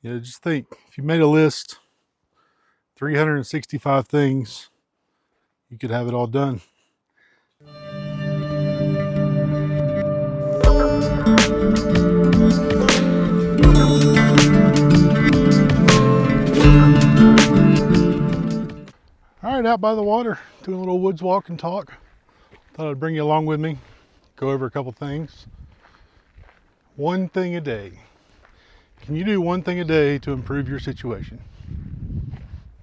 Just think, if you made a list, 365 things, you could have it all done. All right, out by the water, doing a little woods walk and talk. Thought I'd bring you along with me, go over a couple things. One thing a day. Can you do one thing a day to improve your situation?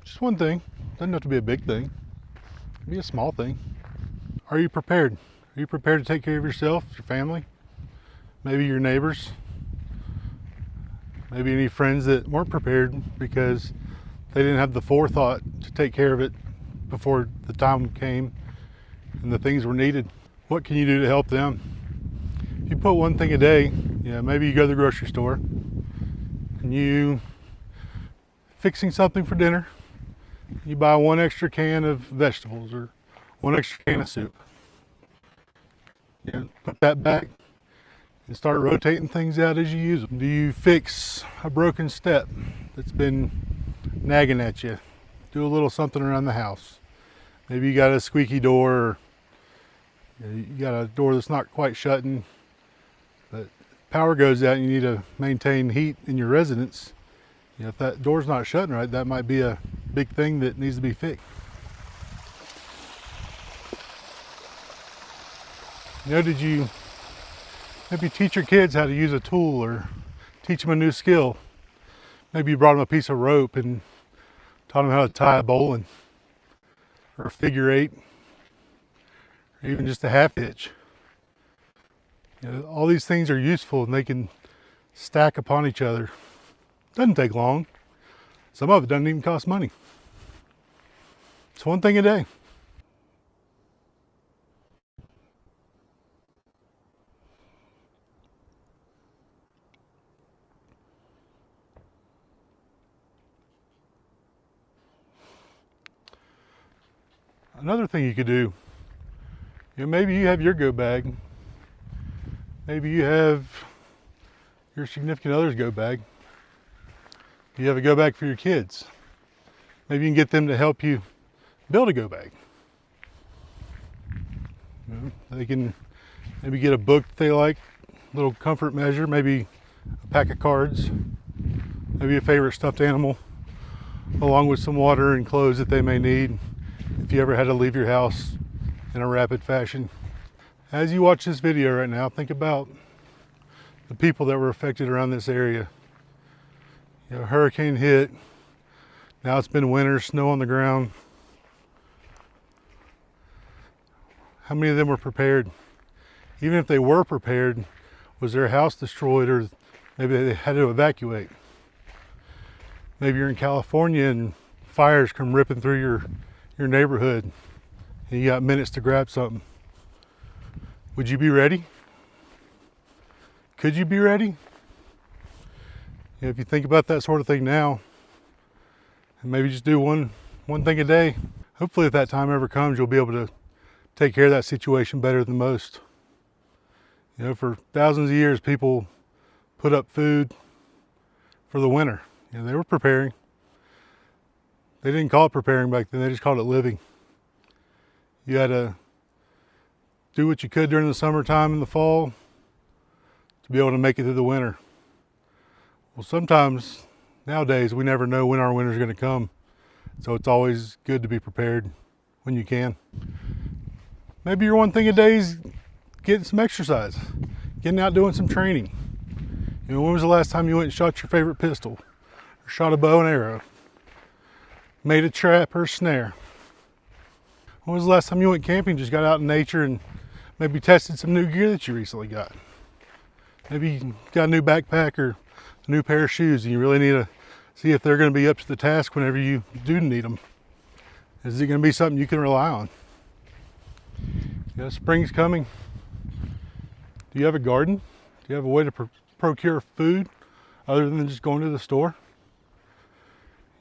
Just one thing. Doesn't have to be a big thing. It can be a small thing. Are you prepared? Are you prepared to take care of yourself, your family, maybe your neighbors, maybe any friends that weren't prepared because they didn't have the forethought to take care of it before the time came and the things were needed? What can you do to help them? If you put one thing a day, maybe you go to the grocery store and you fixing something for dinner, you buy one extra can of vegetables or one extra can of soup. Put that back and start rotating things out as you use them. Do you fix a broken step that's been nagging at you? Do a little something around the house. Maybe you got a squeaky door, or you got a door that's not quite shutting, but power goes out and you need to maintain heat in your residence. If that door's not shutting right, that might be a big thing that needs to be fixed. Did you maybe teach your kids how to use a tool or teach them a new skill? Maybe you brought them a piece of rope and taught them how to tie a bowline or a figure eight, or even just a half hitch. All these things are useful and they can stack upon each other. Doesn't take long. Some of it doesn't even cost money. It's one thing a day. Another thing you could do, maybe you have your go bag. Maybe you have your significant other's go bag. You have a go bag for your kids. Maybe you can get them to help you build a go bag. They can maybe get a book that they like, a little comfort measure, maybe a pack of cards, maybe a favorite stuffed animal, along with some water and clothes that they may need if you ever had to leave your house in a rapid fashion. As you watch this video right now, think about the people that were affected around this area. Hurricane hit, now it's been winter, snow on the ground. How many of them were prepared? Even if they were prepared, was their house destroyed, or maybe they had to evacuate? Maybe you're in California and fires come ripping through your neighborhood and you got minutes to grab something. Would you be ready? Could you be ready? If you think about that sort of thing now, and maybe just do one thing a day, hopefully if that time ever comes, you'll be able to take care of that situation better than most. For thousands of years, people put up food for the winter. They were preparing. They didn't call it preparing back then, they just called it living. You had to do what you could during the summertime and the fall to be able to make it through the winter. Well, sometimes nowadays we never know when our winter's going to come, so it's always good to be prepared when you can. Maybe your one thing a day is getting some exercise, getting out doing some training. When was the last time you went and shot your favorite pistol, or shot a bow and arrow, made a trap or a snare? When was the last time you went camping, just got out in nature and maybe tested some new gear that you recently got? Maybe you got a new backpack or a new pair of shoes and you really need to see if they're going to be up to the task whenever you do need them. Is it going to be something you can rely on? Spring's coming. Do you have a garden? Do you have a way to procure food other than just going to the store?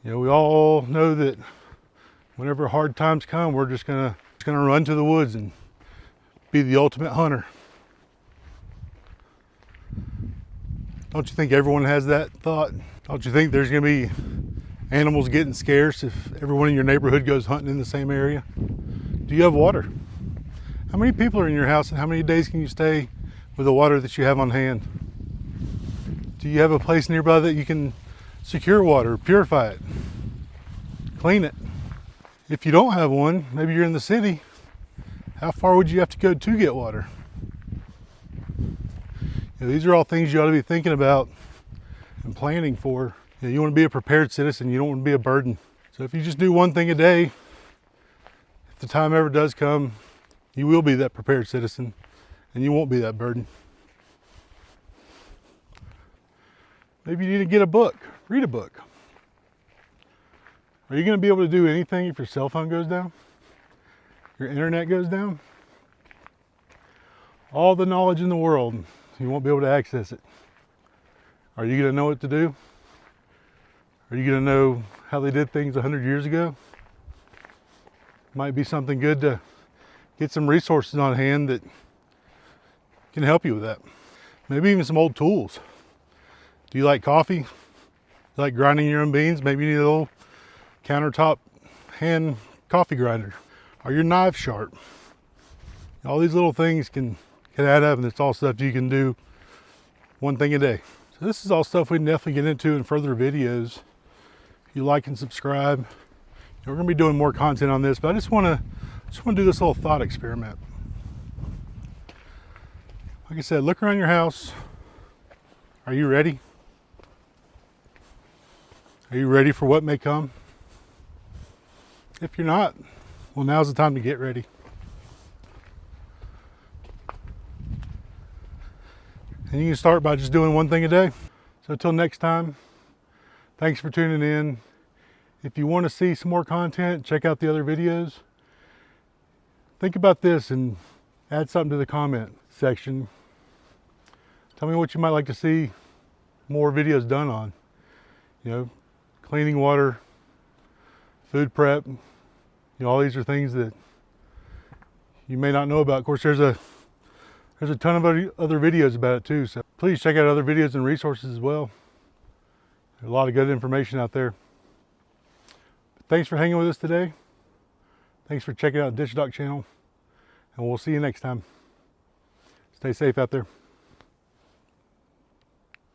We all know that whenever hard times come, we're just gonna run to the woods and be the ultimate hunter. Don't you think everyone has that thought? Don't you think there's going to be animals getting scarce if everyone in your neighborhood goes hunting in the same area? Do you have water? How many people are in your house and how many days can you stay with the water that you have on hand? Do you have a place nearby that you can secure water, purify it, clean it? If you don't have one, maybe you're in the city, how far would you have to go to get water? These are all things you ought to be thinking about and planning for. You want to be a prepared citizen. You don't want to be a burden. So if you just do one thing a day, if the time ever does come, you will be that prepared citizen and you won't be that burden. Maybe you need to get a book, read a book. Are you going to be able to do anything if your cell phone goes down? Your internet goes down? All the knowledge in the world, you won't be able to access it. Are you going to know what to do? Are you going to know how they did things 100 years ago? Might be something good to get some resources on hand that can help you with that. Maybe even some old tools. Do you like coffee? You like grinding your own beans? Maybe you need a little countertop hand coffee grinder. Are your knives sharp? All these little things can add up, and it's all stuff you can do one thing a day. So this is all stuff we can definitely get into in further videos. If you like and subscribe, we're going to be doing more content on this, but I just want to do this little thought experiment. Like I said, look around your house. Are you ready? Are you ready for what may come? If you're not, well, now's the time to get ready. And you can start by just doing one thing a day. So until next time, thanks for tuning in. If you want to see some more content, check out the other videos. Think about this and add something to the comment section. Tell me what you might like to see more videos done on. Cleaning water, food prep. All these are things that you may not know about. Of course, there's a ton of other videos about it too, so please check out other videos and resources as well. There's a lot of good information out there. Thanks for hanging with us today. Thanks for checking out the Ditch Doc channel, and we'll see you next time. Stay safe out there.